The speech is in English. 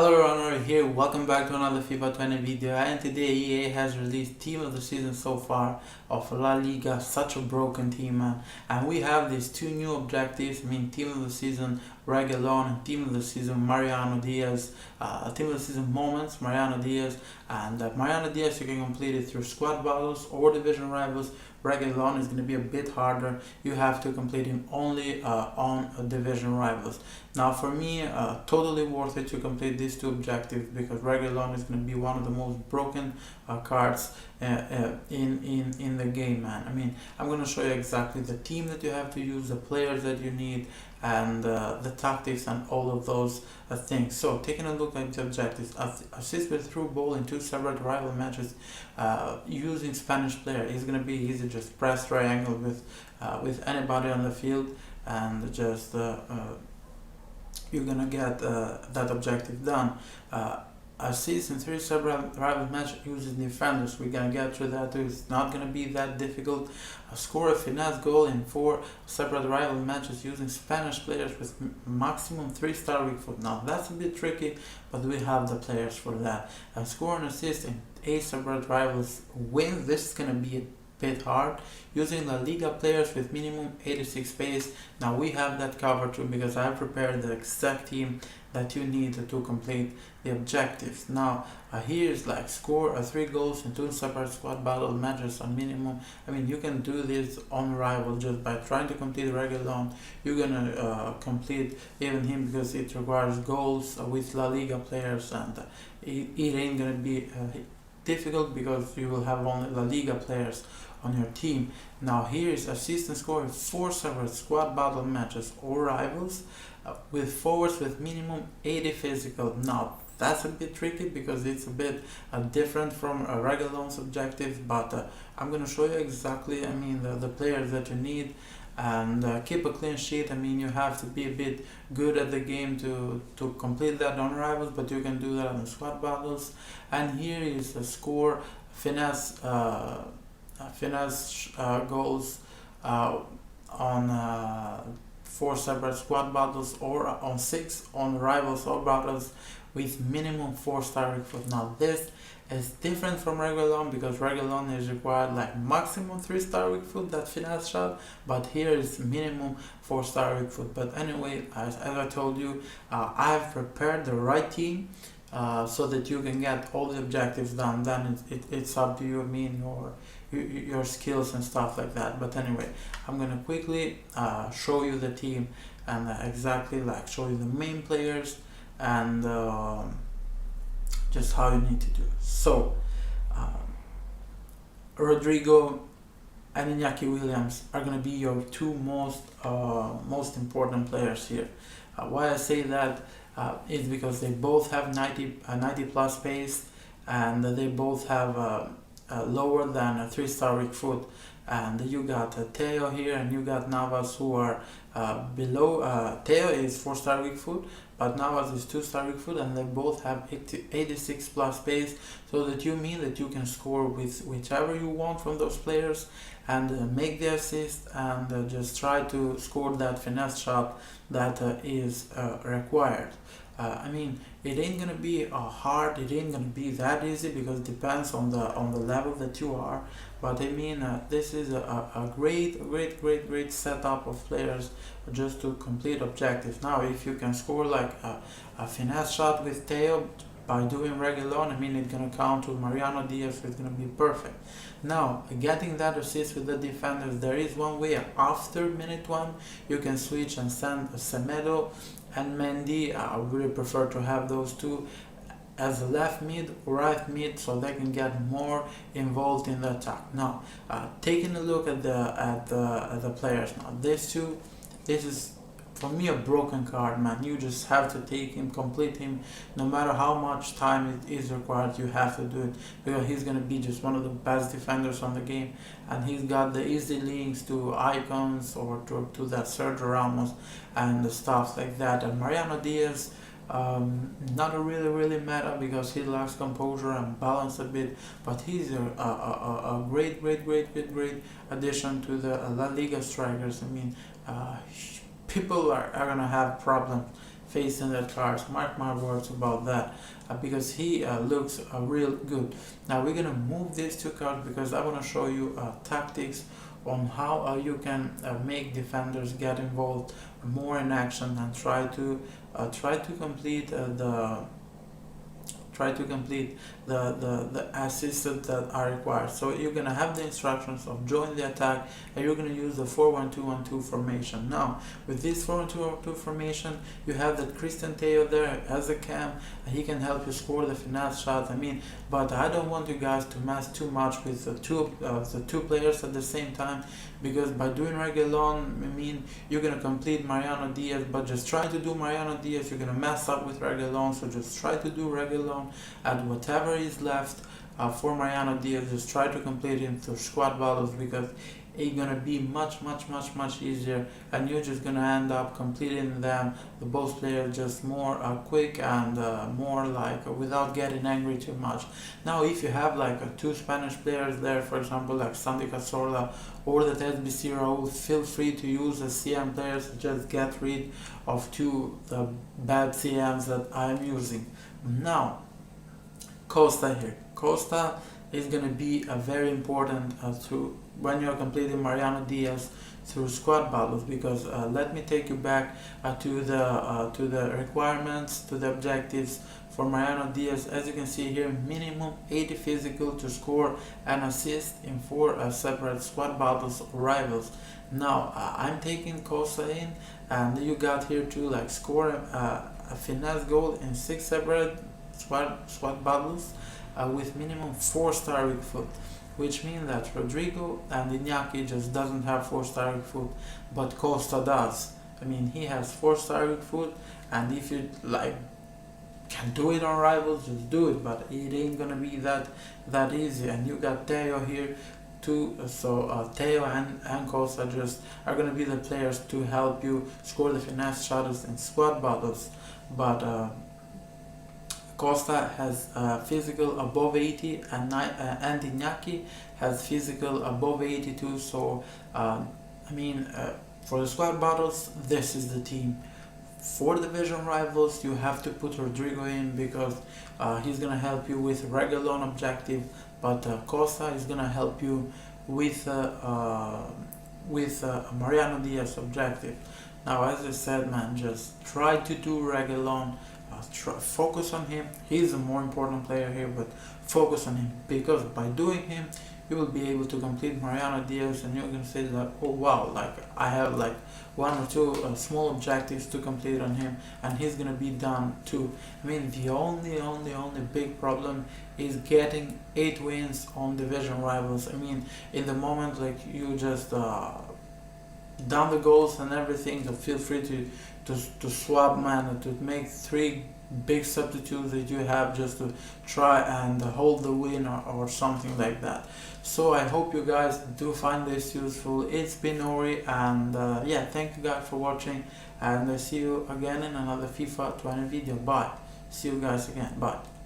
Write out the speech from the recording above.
Hello everyone, here, welcome back to another FIFA 20 video, and today EA has released team of the season so far of La Liga. Such a broken team, man. And we have these two new objectives. Team of the season Reguilon and team of the season Mariano Diaz. Team of the season moments Mariano Diaz, and Mariano Diaz you can complete it through squad battles or division rivals. Reguilon is going to be a bit harder. You have to complete him only on division rivals. Now for me, totally worth it to complete these two objectives, because Reguilon is going to be one of the most broken cards in the game, man. I'm going to show you exactly the team that you have to use, the players that you need, and the tactics and all of those things. So taking a look at the objectives: assist with through ball in two separate rival matches using Spanish player. It's going to be easy. Just press triangle with anybody on the field, and just you're gonna get that objective done. Assist in three separate rival matches using defenders. We're gonna get through that too. It's not gonna be that difficult. Score a finesse goal in four separate rival matches using Spanish players with maximum 3-star weak foot. Now that's a bit tricky, but we have the players for that. Score an assist in 8 separate rivals wins. This is gonna be a bit hard using La Liga players with minimum 86 pace. Now we have that covered too, because I prepared the exact team that you need to complete the objectives. Now here's like score 3 goals in 2 separate squad battle matches on minimum. You can do this on rival just by trying to complete Reguilon. You're gonna complete even him, because it requires goals with La Liga players, and it ain't gonna be difficult because you will have only La Liga players on your team. Now here is assist and score in 4 separate squad battle matches or rivals with forwards with minimum 80 physical. Now that's a bit tricky because it's a bit different from Reguilon's objective, but I'm gonna show you exactly the players that you need, and keep a clean sheet. You have to be a bit good at the game to complete that on rivals, but you can do that on squad battles. And here is the score finesse goals on 4 separate squad battles or on 6 on rivals or battles with minimum 4-star weak foot. Now this is different from Reguilon, because Reguilon is required like maximum 3-star weak foot, that finesse shot, but here is minimum 4-star weak foot. But anyway, as I told you, I have prepared the right team so that you can get all the objectives done. Then it's up to you, your skills and stuff like that. But anyway, I'm gonna quickly show you the team and exactly show you the main players and just how you need to do it. So Rodrigo and Iñaki Williams are going to be your two most important players here. Why I say that is because they both have 90 plus pace, and they both have lower than a 3-star weak foot. And you got Teo here, and you got Navas, who are below. Teo is 4-star weak foot, but Navas is 2-star weak foot, and they both have 86 plus pace, so that you can score with whichever you want from those players and make the assist, and just try to score that finesse shot that is required. It ain't gonna be hard. It ain't gonna be that easy, because it depends on the level that you are. But this is a great setup of players just to complete objectives. Now, if you can score like a finesse shot with Teo by doing Reguilon, it's gonna count to Mariano Diaz. It's gonna be perfect. Now, getting that assist with the defenders, there is one way. After minute 1, you can switch and send Semedo and Mendy. I really prefer to have those two as a left mid or right mid, so they can get more involved in the attack. Now, taking a look at the players. Now, this is for me a broken card, man. You just have to take him, complete him, no matter how much time it is required. You have to do it, because he's gonna be just one of the best defenders on the game, and he's got the easy links to icons or to that Sergio Ramos and the stuff like that. And Mariano Diaz, not a really meta, because he lacks composure and balance a bit, but he's a great addition to the La Liga strikers. People are gonna have problems facing that cards. Mark my words about that, because he looks real good. Now we're gonna move these two cards because I want to show you tactics on how you can make defenders get involved more in action and try to complete the assists that are required. So you're gonna have the instructions of join the attack, and you're gonna use the 4-1-2-1-2 formation. Now with this 4-1-2-1-2 formation, you have that Christian Theo there as a cam, and he can help you score the finesse shots. But I don't want you guys to mess too much with the two players at the same time, because by doing Reguilon, you're gonna complete Mariano Diaz, but just try to do Mariano Diaz, you're gonna mess up with Reguilon. So just try to do Reguilon, and whatever is left for Mariano Diaz, just try to complete him through squad battles, because it's gonna be much easier, and you're just gonna end up completing them, the both players, just more quick and more like without getting angry too much. Now if you have like two Spanish players there, for example like Sandy Cazorla or the SBC Raul, feel free to use the CM players. Just get rid of the bad CMs that I'm using. Now Costa here. Costa is going to be very important when you're completing Mariano Diaz through squad battles, because let me take you back to the requirements, to the objectives for Mariano Diaz. As you can see here, minimum 80 physical to score an assist in 4 separate squad battles or rivals. Now I'm taking Costa in, and you got here to like score a finesse goal in 6 separate squad battles with minimum 4-star weak foot, which means that Rodrigo and Iñaki just doesn't have 4-star weak foot, but Costa does. He has 4-star weak foot, and if you like can do it on rivals, just do it, but it ain't gonna be that easy. And you got Theo here too, so Theo and Costa just are gonna be the players to help you score the finesse shots in squad battles. But Costa has physical above 80, and Iñaki has physical above 82. So for the squad battles, this is the team. For division rivals, you have to put Rodrigo in, because he's gonna help you with Reguilon objective, but Costa is gonna help you with Mariano Diaz objective. Now, as I said, man, just try to do Reguilon. Focus on him. He's a more important player here, but focus on him, because by doing him, you will be able to complete Mariano Diaz, and you're gonna say that, oh wow, like I have like 1 or 2 small objectives to complete on him, and he's gonna be done too. The only big problem is getting 8 wins on division rivals. In the moment, like, you just down the goals and everything, so feel free to swap, man, to make 3 big substitutes that you have, just to try and hold the win or something like that. So I hope you guys do find this useful. It's been Ori, and yeah, thank you guys for watching, and I see you again in another FIFA 20 video. Bye. See you guys again. Bye.